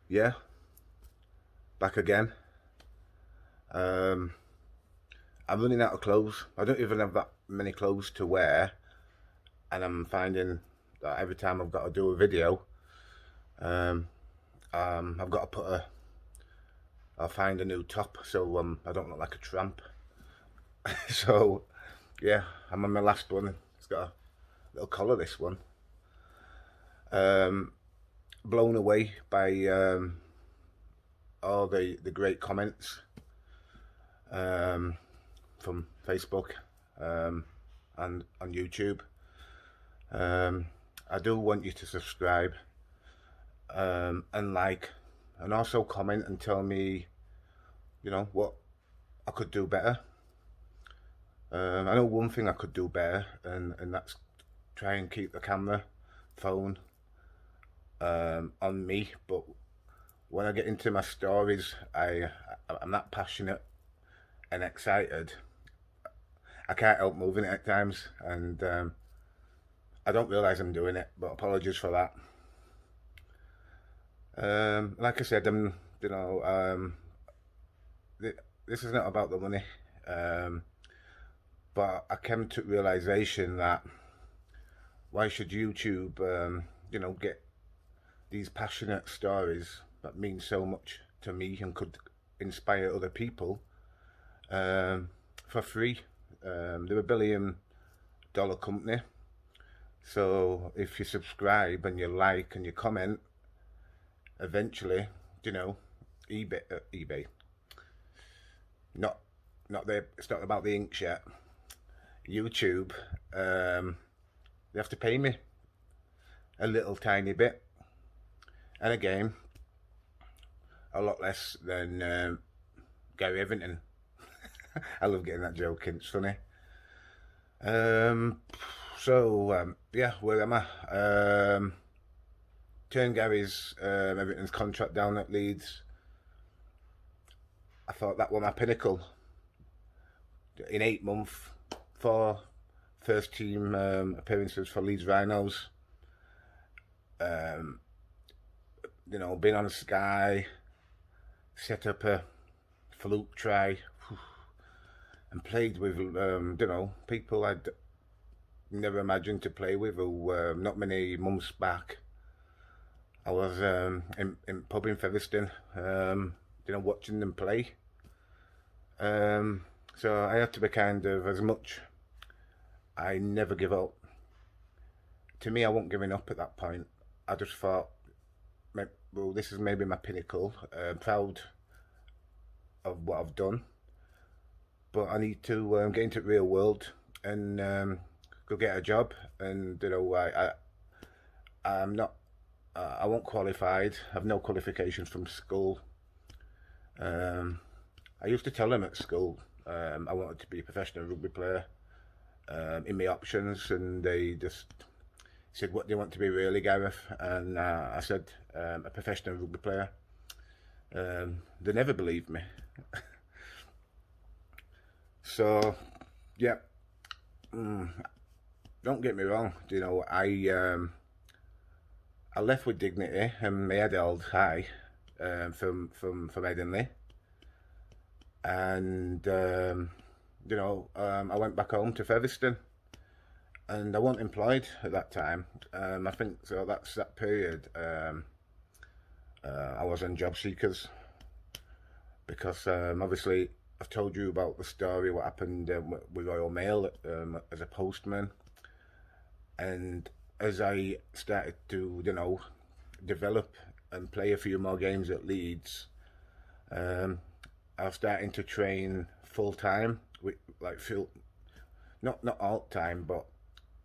Yeah, back again. I'm running out of clothes. I don't even have that many clothes to wear, and I'm finding that every time I've got to do a video, um, I've got to I'll find a new top so I don't look like a tramp. So yeah, I'm on my last one. It's got a little collar. This one. Um, Blown away by all the great comments um, from Facebook and on YouTube. Um, I do want you to subscribe and like, and also comment and tell me, what I could do better. I know one thing I could do better, and that's try and keep the camera, phone on me. But when I get into my stories, I'm that passionate and excited. I can't help moving it at times, and I don't realise I'm doing it. But apologies for that. Like I said, this is not about the money, but I came to realization that why should YouTube, get these passionate stories that mean so much to me and could inspire other people for free. They're $1 billion company, so if you subscribe and you like and you comment, eventually, eBay, not it's not about the inks yet. YouTube, they have to pay me a little tiny bit, and again, a lot less than Gary Hethrington. I love getting that joke in, it's funny. Yeah, where am I? Turned Gary's Hethrington's contract down at Leeds. I thought that was my pinnacle. In 8 months, 4 first team appearances for Leeds Rhinos. Been on Sky, set up a fluke try, and played with people I'd never imagined to play with. Who not many months back, I was in pub in Featherstone, watching them play. So I had to be kind of, as much, I never give up. To me, I wasn't giving up at that point. I just thought, well, this is maybe my pinnacle. Proud of what I've done, but I need to get into the real world and go get a job. And I'm not, I won't qualified. I have no qualifications from school. I used to tell them at school I wanted to be a professional rugby player in my options, and they just said, "What do you want to be really, Gareth?" And I said, "A professional rugby player." They never believed me. So, yeah, don't get me wrong. I left with dignity and my head held high from Headingley, and I went back home to Featherstone, and I wasn't employed at that time. I think so. That's that period. I was on job seekers because obviously I've told you about the story what happened with Royal Mail as a postman, and as I started to develop and play a few more games at Leeds, I was starting to train full time, like full, not all time, but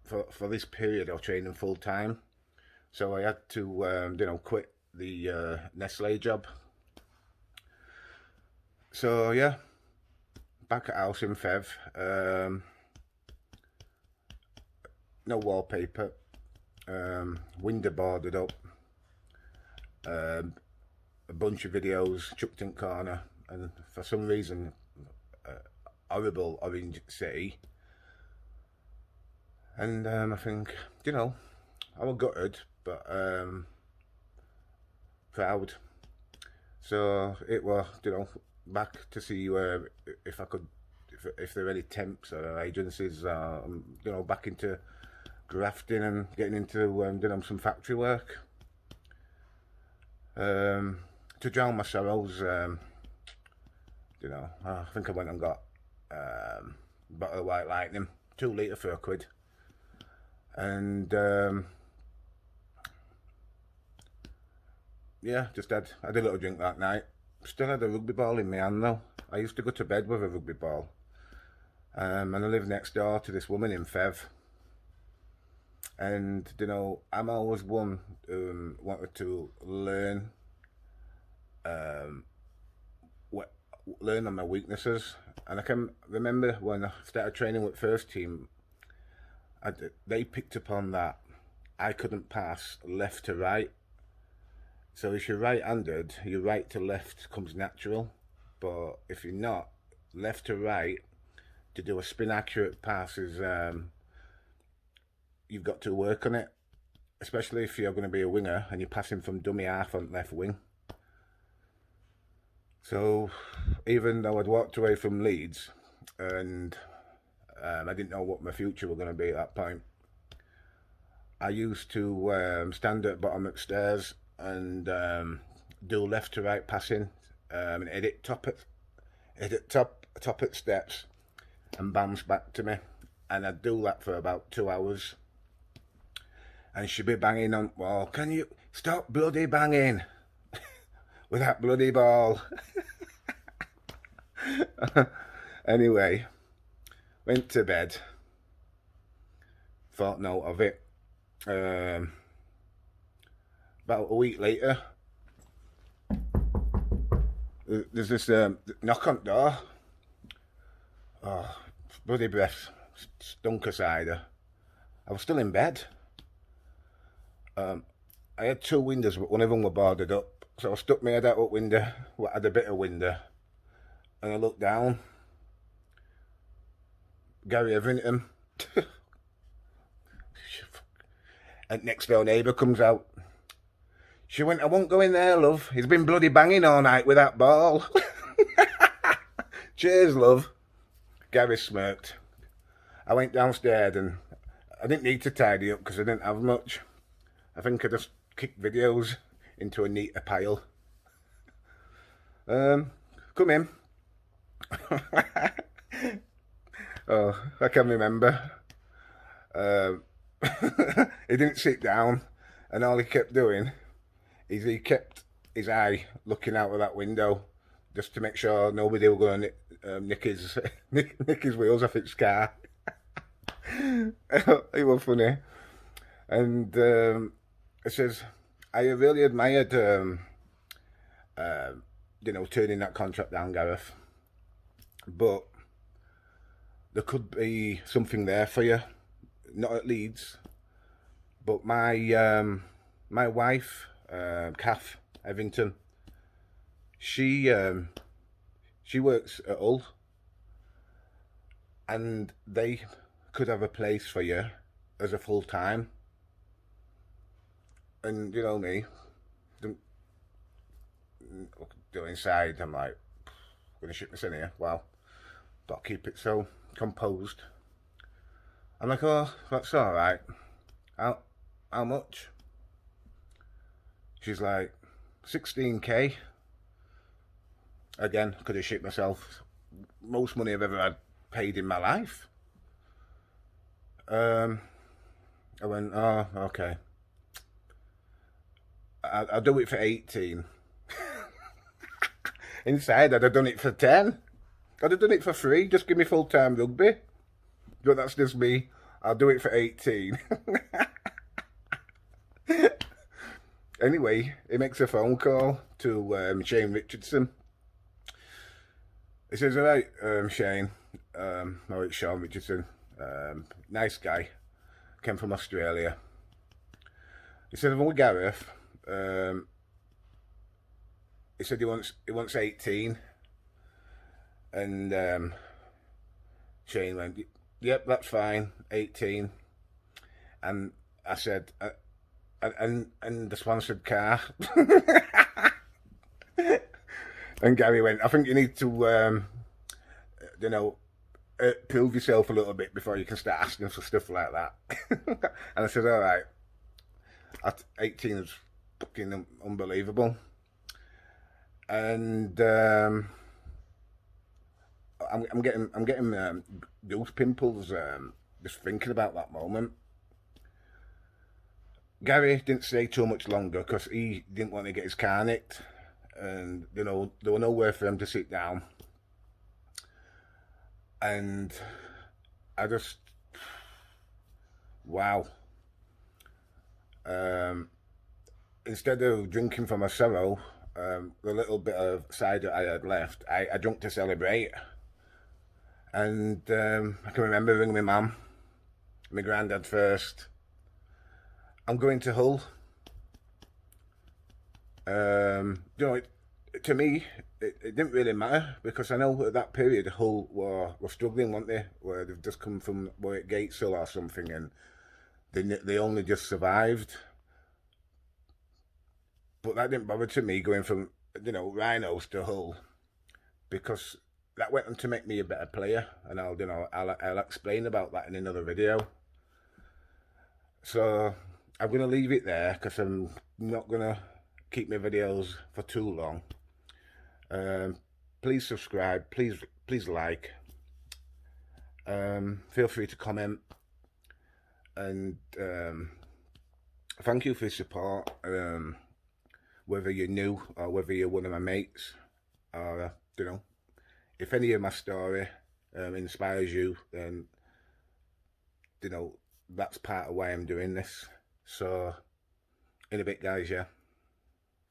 for this period I was training full time. So I had to quit the Nestle job. So yeah, back at house in Fev. No wallpaper, window boarded up, a bunch of videos chucked in corner, and for some reason, horrible orange city. And I think, I was gutted, but proud. So it was, back to see if I could, if there are any temps or agencies, back into grafting and getting into some factory work. To drown my sorrows, I think I went and got a bottle of White Lightning, 2 litre for £1, and yeah, just had a little drink that night. Still had a rugby ball in my hand though. I used to go to bed with a rugby ball, and I live next door to this woman in Fev. And I'm always one wanted to learn learn on my weaknesses. And I can remember when I started training with first team, they picked up on that I couldn't pass left to right. So if you're right-handed, your right to left comes natural, but if you're not, left to right, to do a spin accurate pass is you've got to work on it, especially if you're going to be a winger and you're passing from dummy half on left wing. So even though I'd walked away from Leeds and I didn't know what my future was going to be at that point, I used to stand at bottom of stairs and do left to right passing, and edit top at steps and bounce back to me, and I'd do that for about 2 hours. And she'd be banging on, well, can you stop bloody banging with that bloody ball? Anyway, went to bed, thought note of it. About a week later, there's this knock on the door. Oh, bloody breath stunk a cider. I was still in bed. I had 2 windows, but one of them were boarded up. So I stuck my head out the window, what had a bit of window, and I looked down. Gary Hethrington. And next door neighbour comes out. She went, I won't go in there, love. He's been bloody banging all night with that ball. Cheers, love. Gary smirked. I went downstairs and I didn't need to tidy up because I didn't have much. I think I just kicked videos into a neater pile. Come in. Oh, I can remember. He didn't sit down, and all he kept doing is he kept his eye looking out of that window just to make sure nobody was going to nick his wheels off his car. It was funny. And it says, I really admired turning that contract down, Gareth, but there could be something there for you. Not at Leeds, but my wife, Kath Hethrington, she works at Hull, and they could have a place for you as a full time. And you know me, go inside. I'm like, gonna ship this in here. Wow, got to keep it so composed. I'm like, oh, that's all right. How much? She's like, 16k. Again, could have shipped myself. Most money I've ever had paid in my life. I went, oh, okay. I'll do it for 18. Inside, I'd have done it for 10. I'd have done it for free. Just give me full-time rugby. But that's just me. I'll do it for 18. Anyway, he makes a phone call to Shane Richardson. He says, all right, Shane. No, it's Sean Richardson. Nice guy. Came from Australia. He said, I'm with Gareth. He said he wants 18. And Shane went, yep, that's fine, 18. And I said, and the sponsored car. And Gary went, I think you need to, you know, prove yourself a little bit before you can start asking for stuff like that. And I said, all right. At 18 is fucking unbelievable. And I'm getting goose pimples just thinking about that moment. Gary didn't stay too much longer because he didn't want to get his car nicked, and you know there were nowhere for him to sit down. And I just, wow. Instead of drinking for my sorrow, the little bit of cider I had left, I drank to celebrate. And I can remember ringing my mum, my granddad first. I'm going to Hull. You know, to me, it didn't really matter because I know at that period Hull were struggling, weren't they? Where they've just come from Gateshill or something, and they only just survived. But that didn't bother to me going from, you know, Rhinos to Hull, because that went on to make me a better player, and I'll explain about that in another video. So I'm going to leave it there because I'm not going to keep my videos for too long. Please subscribe, please like, feel free to comment, and thank you for your support, whether you're new or whether you're one of my mates, or you know, if any of my story inspires you, then you know that's part of why I'm doing this. So in a bit, guys, yeah.